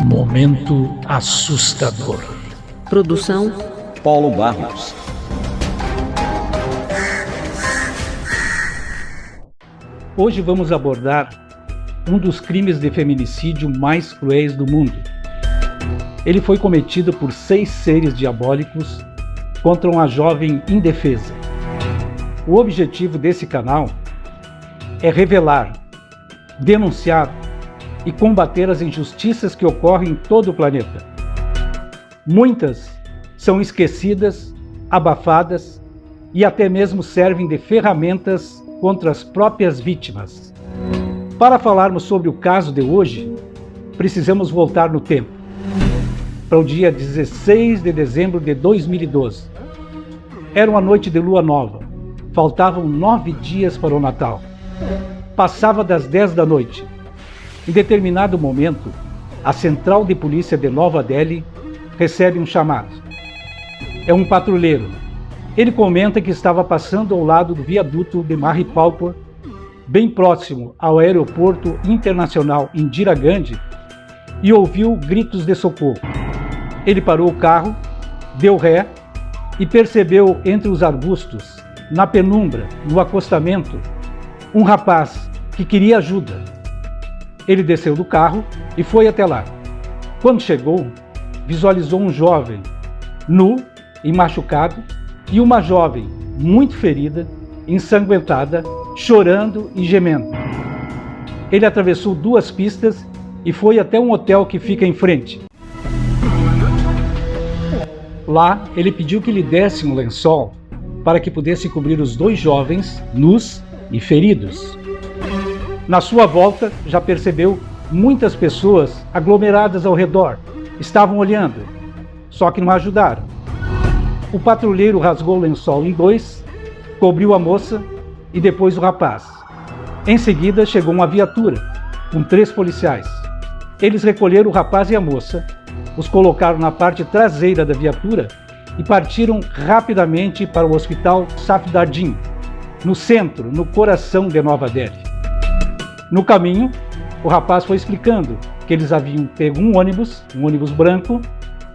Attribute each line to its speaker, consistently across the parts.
Speaker 1: Momento assustador.
Speaker 2: Produção
Speaker 3: Paulo Barros.
Speaker 1: Hoje vamos abordar um dos crimes de feminicídio mais cruéis do mundo. Ele foi cometido por 6 seres diabólicos contra uma jovem indefesa. O objetivo desse canal é revelar, denunciar e combater as injustiças que ocorrem em todo o planeta. Muitas são esquecidas, abafadas e até mesmo servem de ferramentas contra as próprias vítimas. Para falarmos sobre o caso de hoje, precisamos voltar no tempo, para o dia 16 de dezembro de 2012. Era uma noite de lua nova, faltavam 9 dias para o Natal. Passava das 10 da noite. Em determinado momento, a Central de Polícia de Nova Delhi recebe um chamado. É um patrulheiro. Ele comenta que estava passando ao lado do viaduto de Mahipalpur, bem próximo ao aeroporto internacional Indira Gandhi, e ouviu gritos de socorro. Ele parou o carro, deu ré e percebeu entre os arbustos, na penumbra, no acostamento, um rapaz que queria ajuda. Ele desceu do carro e foi até lá. Quando chegou, visualizou um jovem nu e machucado e uma jovem muito ferida, ensanguentada, chorando e gemendo. Ele atravessou 2 pistas e foi até um hotel que fica em frente. Lá, ele pediu que lhe desse um lençol para que pudesse cobrir os 2 jovens nus e feridos. Na sua volta, já percebeu muitas pessoas aglomeradas ao redor. Estavam olhando, só que não ajudaram. O patrulheiro rasgou o lençol em 2, cobriu a moça e depois o rapaz. Em seguida, chegou uma viatura com 3 policiais. Eles recolheram o rapaz e a moça, os colocaram na parte traseira da viatura e partiram rapidamente para o hospital Safdardjung, no centro, no coração de Nova Delhi. No caminho, o rapaz foi explicando que eles haviam pego um ônibus branco,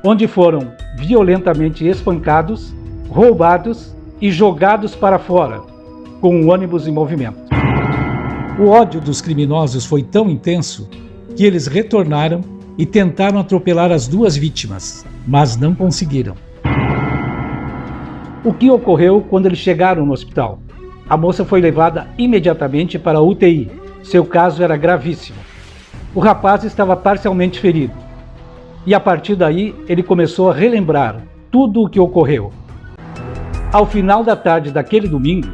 Speaker 1: onde foram violentamente espancados, roubados e jogados para fora, com o ônibus em movimento. O ódio dos criminosos foi tão intenso que eles retornaram e tentaram atropelar as 2 vítimas, mas não conseguiram. O que ocorreu quando eles chegaram no hospital? A moça foi levada imediatamente para a UTI. Seu caso era gravíssimo. O rapaz estava parcialmente ferido. E a partir daí, ele começou a relembrar tudo o que ocorreu. Ao final da tarde daquele domingo,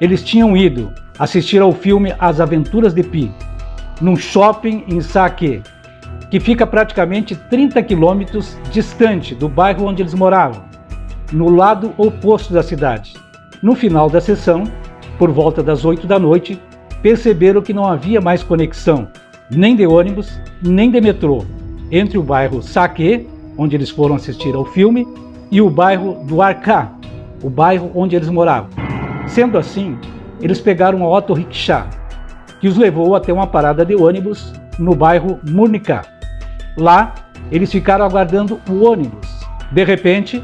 Speaker 1: eles tinham ido assistir ao filme As Aventuras de Pi, num shopping em Saque, que fica praticamente 30 quilômetros distante do bairro onde eles moravam, no lado oposto da cidade. No final da sessão, por volta das 8 da noite, perceberam que não havia mais conexão, nem de ônibus, nem de metrô, entre o bairro Saque, onde eles foram assistir ao filme, e o bairro Dwarka, o bairro onde eles moravam. Sendo assim, eles pegaram uma auto-rickshaw, que os levou até uma parada de ônibus no bairro Murnika. Lá, eles ficaram aguardando o ônibus. De repente,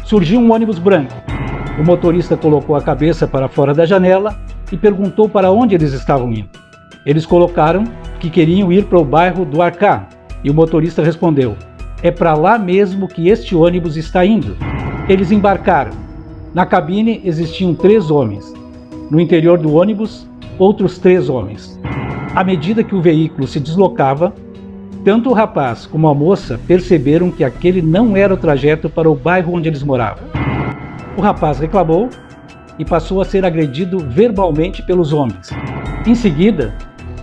Speaker 1: surgiu um ônibus branco. O motorista colocou a cabeça para fora da janela e perguntou para onde eles estavam indo. Eles colocaram que queriam ir para o bairro do Arcá, e o motorista respondeu: "É para lá mesmo que este ônibus está indo." Eles embarcaram. Na cabine existiam 3 homens. No interior do ônibus, outros 3 homens. À medida que o veículo se deslocava, tanto o rapaz como a moça perceberam que aquele não era o trajeto para o bairro onde eles moravam. O rapaz reclamou e passou a ser agredido verbalmente pelos homens. Em seguida,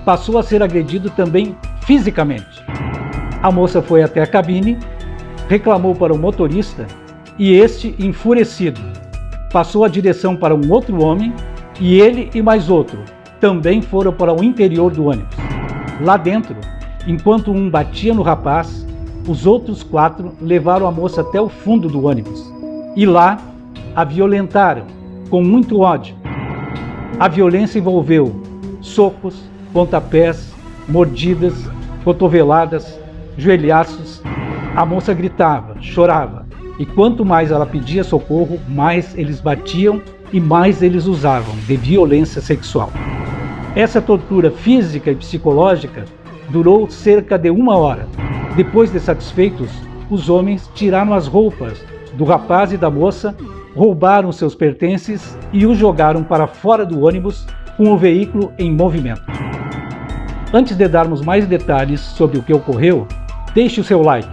Speaker 1: passou a ser agredido também fisicamente. A moça foi até a cabine, reclamou para o motorista e este, enfurecido, passou a direção para um outro homem e ele e mais outro também foram para o interior do ônibus. Lá dentro, enquanto um batia no rapaz, os outros 4 levaram a moça até o fundo do ônibus e lá a violentaram com muito ódio. A violência envolveu socos, pontapés, mordidas, cotoveladas, joelhaços. A moça gritava, chorava, e quanto mais ela pedia socorro, mais eles batiam e mais eles usavam de violência sexual. Essa tortura física e psicológica durou cerca de 1 hora. Depois de satisfeitos, os homens tiraram as roupas do rapaz e da moça, roubaram seus pertences e os jogaram para fora do ônibus com o veículo em movimento. Antes de darmos mais detalhes sobre o que ocorreu, deixe o seu like,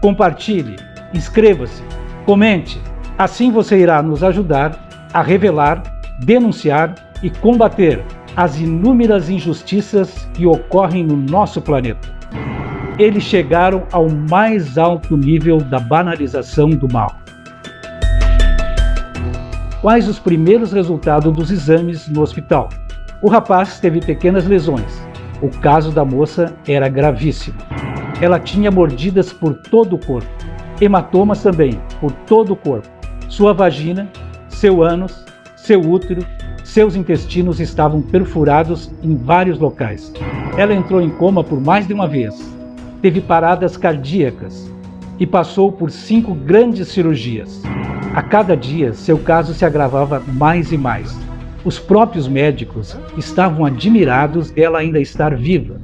Speaker 1: compartilhe, inscreva-se, comente. Assim você irá nos ajudar a revelar, denunciar e combater as inúmeras injustiças que ocorrem no nosso planeta. Eles chegaram ao mais alto nível da banalização do mal. Quais os primeiros resultados dos exames no hospital? O rapaz teve pequenas lesões. O caso da moça era gravíssimo. Ela tinha mordidas por todo o corpo, hematomas também por todo o corpo. Sua vagina, seu ânus, seu útero, seus intestinos estavam perfurados em vários locais. Ela entrou em coma por mais de uma vez, teve paradas cardíacas e passou por 5 grandes cirurgias. A cada dia, seu caso se agravava mais e mais. Os próprios médicos estavam admirados dela ainda estar viva.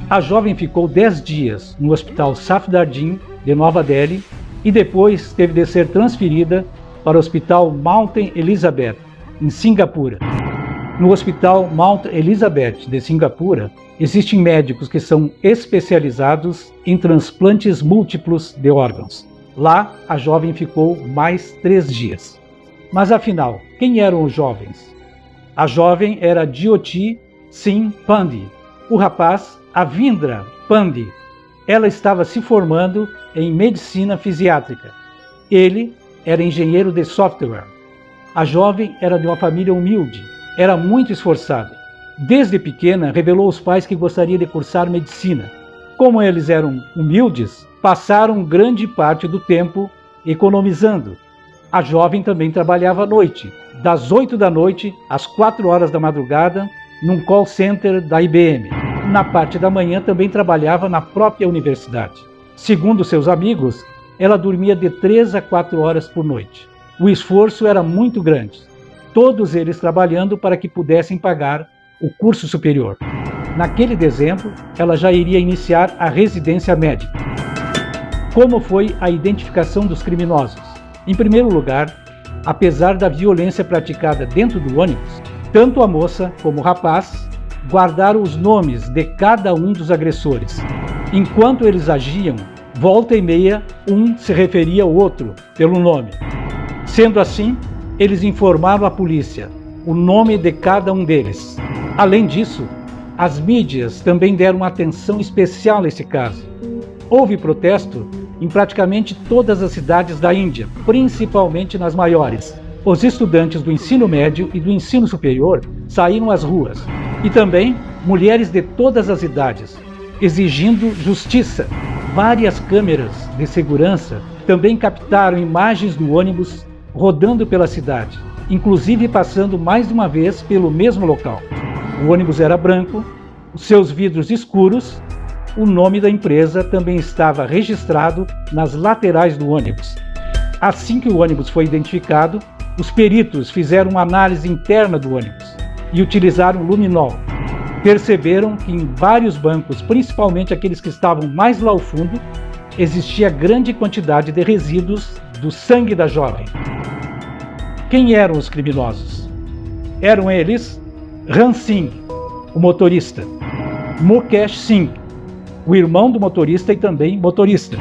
Speaker 1: A jovem ficou 10 dias no Hospital Safdardjung de Nova Delhi e depois teve de ser transferida para o Hospital Mount Elizabeth, em Singapura. No Hospital Mount Elizabeth de Singapura, existem médicos que são especializados em transplantes múltiplos de órgãos. Lá, a jovem ficou mais 3 dias. Mas afinal, quem eram os jovens? A jovem era Jyoti Singh Pandey, o rapaz Avindra Pandey. Ela estava se formando em medicina fisiátrica. Ele era engenheiro de software. A jovem era de uma família humilde, era muito esforçada. Desde pequena, revelou aos pais que gostaria de cursar medicina. Como eles eram humildes, passaram grande parte do tempo economizando. A jovem também trabalhava à noite, das 8 da noite às 4 horas da madrugada, num call center da IBM. Na parte da manhã também trabalhava na própria universidade. Segundo seus amigos, ela dormia de 3 a 4 horas por noite. O esforço era muito grande, todos eles trabalhando para que pudessem pagar o curso superior. Naquele dezembro, ela já iria iniciar a residência médica. Como foi a identificação dos criminosos? Em primeiro lugar, apesar da violência praticada dentro do ônibus, tanto a moça como o rapaz guardaram os nomes de cada um dos agressores. Enquanto eles agiam, volta e meia, um se referia ao outro pelo nome. Sendo assim, eles informaram à polícia o nome de cada um deles. Além disso, as mídias também deram atenção especial a esse caso. Houve protesto em praticamente todas as cidades da Índia, principalmente nas maiores. Os estudantes do ensino médio e do ensino superior saíram às ruas. E também mulheres de todas as idades, exigindo justiça. Várias câmeras de segurança também captaram imagens do ônibus rodando pela cidade, inclusive passando mais de uma vez pelo mesmo local. O ônibus era branco, os seus vidros escuros, o nome da empresa também estava registrado nas laterais do ônibus. Assim que o ônibus foi identificado, os peritos fizeram uma análise interna do ônibus e utilizaram luminol. Perceberam que em vários bancos, principalmente aqueles que estavam mais lá ao fundo, existia grande quantidade de resíduos do sangue da jovem. Quem eram os criminosos? Eram eles Ram Singh, o motorista, Mukesh Singh, o irmão do motorista e também motorista,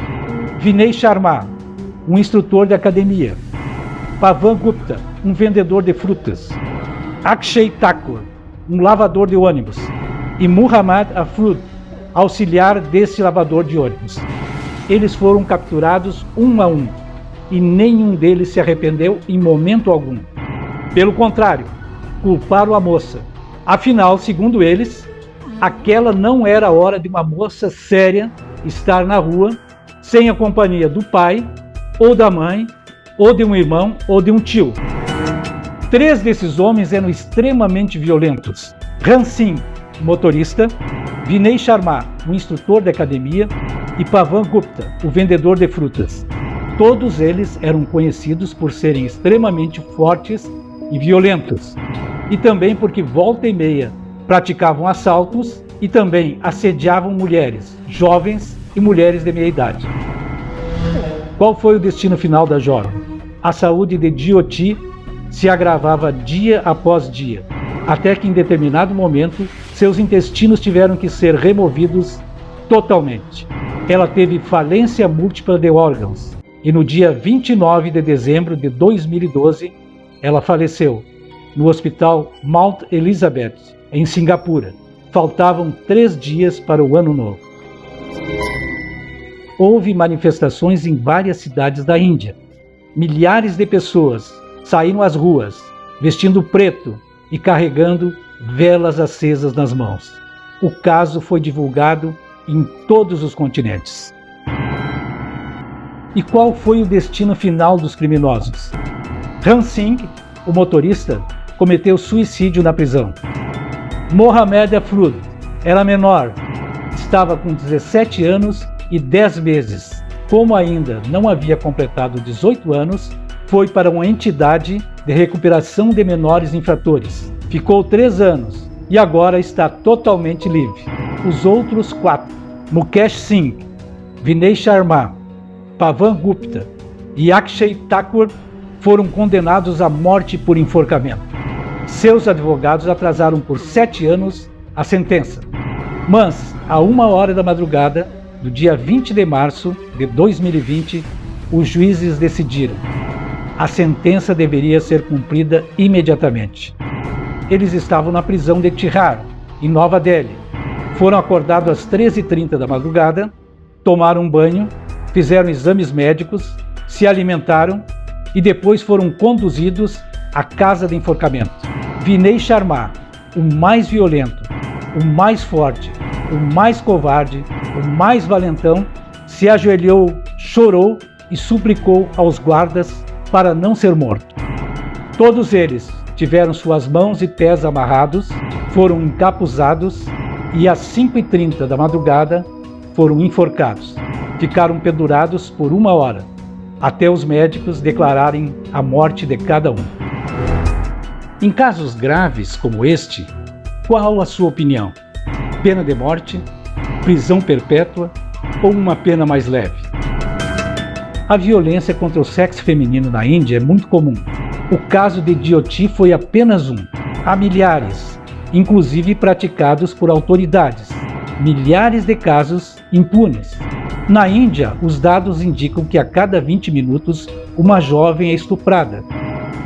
Speaker 1: Vinay Sharma, um instrutor de academia, Pavan Gupta, um vendedor de frutas, Akshay Thakur, um lavador de ônibus, e Muhammad Afrood, auxiliar desse lavador de ônibus. Eles foram capturados um a um, e nenhum deles se arrependeu em momento algum. Pelo contrário, culparam a moça. Afinal, segundo eles, aquela não era a hora de uma moça séria estar na rua, sem a companhia do pai, ou da mãe, ou de um irmão, ou de um tio. 3 desses homens eram extremamente violentos. Ram Singh, motorista, Vinay Sharma, o instrutor da academia, e Pavan Gupta, o vendedor de frutas. Todos eles eram conhecidos por serem extremamente fortes e violentos, e também porque volta e meia praticavam assaltos e também assediavam mulheres, jovens e mulheres de meia idade. Qual foi o destino final da jovem? A saúde de Jyoti se agravava dia após dia, até que em determinado momento seus intestinos tiveram que ser removidos totalmente. Ela teve falência múltipla de órgãos e no dia 29 de dezembro de 2012 ela faleceu no Hospital Mount Elizabeth, em Singapura. Faltavam 3 dias para o Ano Novo. Houve manifestações em várias cidades da Índia. Milhares de pessoas saíram às ruas, vestindo preto e carregando velas acesas nas mãos. O caso foi divulgado em todos os continentes. E qual foi o destino final dos criminosos? Ram Singh, o motorista, cometeu suicídio na prisão. Mohamed Afrood era menor, estava com 17 anos e 10 meses. Como ainda não havia completado 18 anos, foi para uma entidade de recuperação de menores infratores. Ficou 3 anos e agora está totalmente livre. Os outros 4, Mukesh Singh, Vinay Sharma, Pavan Gupta e Akshay Thakur, foram condenados à morte por enforcamento. Seus advogados atrasaram por 7 anos a sentença, mas a 1h da madrugada do dia 20 de março de 2020, os juízes decidiram. A sentença deveria ser cumprida imediatamente. Eles estavam na prisão de Tihar, em Nova Delhi. Foram acordados às 13h30 da madrugada, tomaram um banho, fizeram exames médicos, se alimentaram e depois foram conduzidos à casa de enforcamento. Vinay Sharma, o mais violento, o mais forte, o mais covarde, o mais valentão, se ajoelhou, chorou e suplicou aos guardas para não ser morto. Todos eles tiveram suas mãos e pés amarrados, foram encapuzados e às 5h30 da madrugada foram enforcados. Ficaram pendurados por 1 hora, até os médicos declararem a morte de cada um. Em casos graves como este, qual a sua opinião? Pena de morte, prisão perpétua ou uma pena mais leve? A violência contra o sexo feminino na Índia é muito comum. O caso de Jyoti foi apenas um. Há milhares, inclusive praticados por autoridades. Milhares de casos impunes. Na Índia, os dados indicam que a cada 20 minutos uma jovem é estuprada,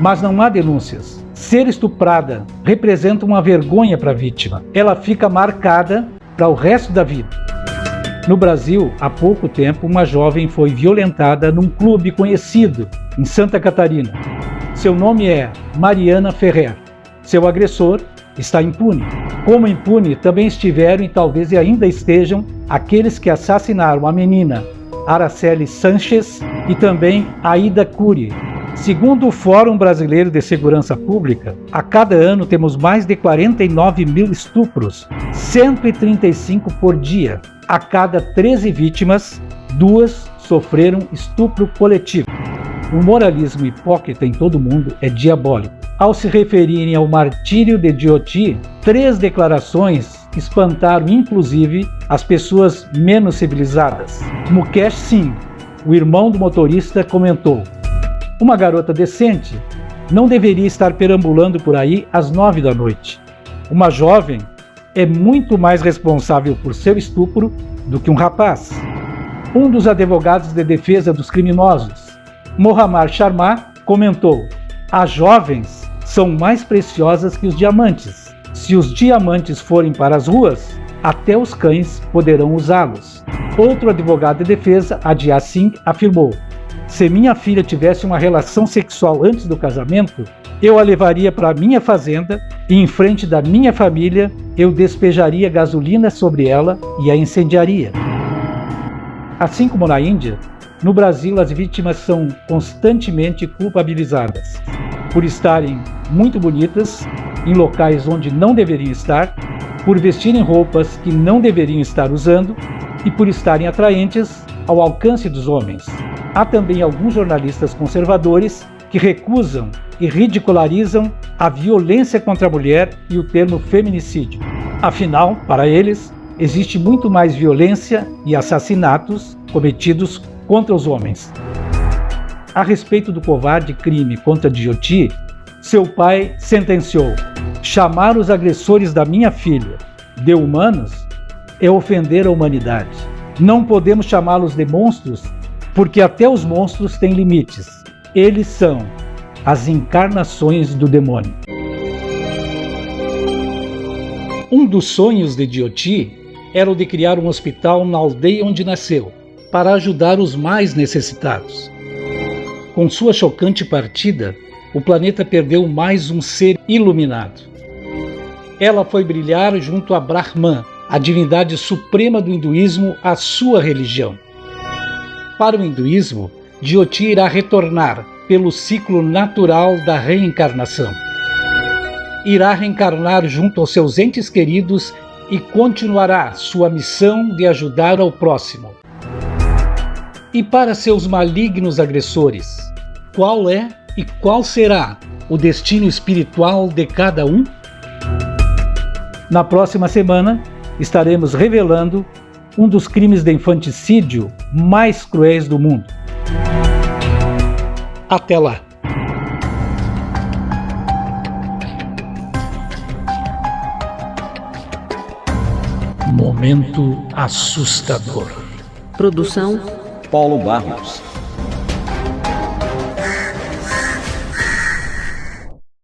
Speaker 1: mas não há denúncias. Ser estuprada representa uma vergonha para a vítima. Ela fica marcada para o resto da vida. No Brasil, há pouco tempo, uma jovem foi violentada num clube conhecido em Santa Catarina. Seu nome é Mariana Ferrer. Seu agressor está impune. Como impune também estiveram e talvez ainda estejam aqueles que assassinaram a menina Araceli Sanchez e também Aida Curi. Segundo o Fórum Brasileiro de Segurança Pública, a cada ano temos mais de 49 mil estupros, 135 por dia. A cada 13 vítimas, 2 sofreram estupro coletivo. O moralismo hipócrita em todo mundo é diabólico. Ao se referirem ao martírio de Jyoti, 3 declarações espantaram inclusive as pessoas menos civilizadas. Mukesh Singh, o irmão do motorista, comentou: "Uma garota decente não deveria estar perambulando por aí às 9 da noite. Uma jovem é muito mais responsável por seu estupro do que um rapaz." Um dos advogados de defesa dos criminosos, Mohammad Sharma, comentou: "As jovens são mais preciosas que os diamantes. Se os diamantes forem para as ruas, até os cães poderão usá-los." Outro advogado de defesa, Adya Singh, afirmou: "Se minha filha tivesse uma relação sexual antes do casamento, eu a levaria para minha fazenda e em frente da minha família eu despejaria gasolina sobre ela e a incendiaria." Assim como na Índia, no Brasil as vítimas são constantemente culpabilizadas por estarem muito bonitas, em locais onde não deveriam estar, por vestirem roupas que não deveriam estar usando e por estarem atraentes ao alcance dos homens. Há também alguns jornalistas conservadores que recusam e ridicularizam a violência contra a mulher e o termo feminicídio. Afinal, para eles, existe muito mais violência e assassinatos cometidos contra os homens. A respeito do covarde crime contra Jyoti, seu pai sentenciou: chamar os agressores da minha filha de humanos é ofender a humanidade. Não podemos chamá-los de monstros, porque até os monstros têm limites. Eles são as encarnações do demônio. Um dos sonhos de Jyoti era o de criar um hospital na aldeia onde nasceu, para ajudar os mais necessitados. Com sua chocante partida, o planeta perdeu mais um ser iluminado. Ela foi brilhar junto a Brahman, a divindade suprema do hinduísmo, a sua religião. Para o hinduísmo, Jyoti irá retornar pelo ciclo natural da reencarnação. Irá reencarnar junto aos seus entes queridos e continuará sua missão de ajudar ao próximo. E para seus malignos agressores, qual é e qual será o destino espiritual de cada um? Na próxima semana, estaremos revelando um dos crimes de infanticídio mais cruéis do mundo. Até lá! Momento assustador.
Speaker 2: Produção
Speaker 3: Paulo Barros.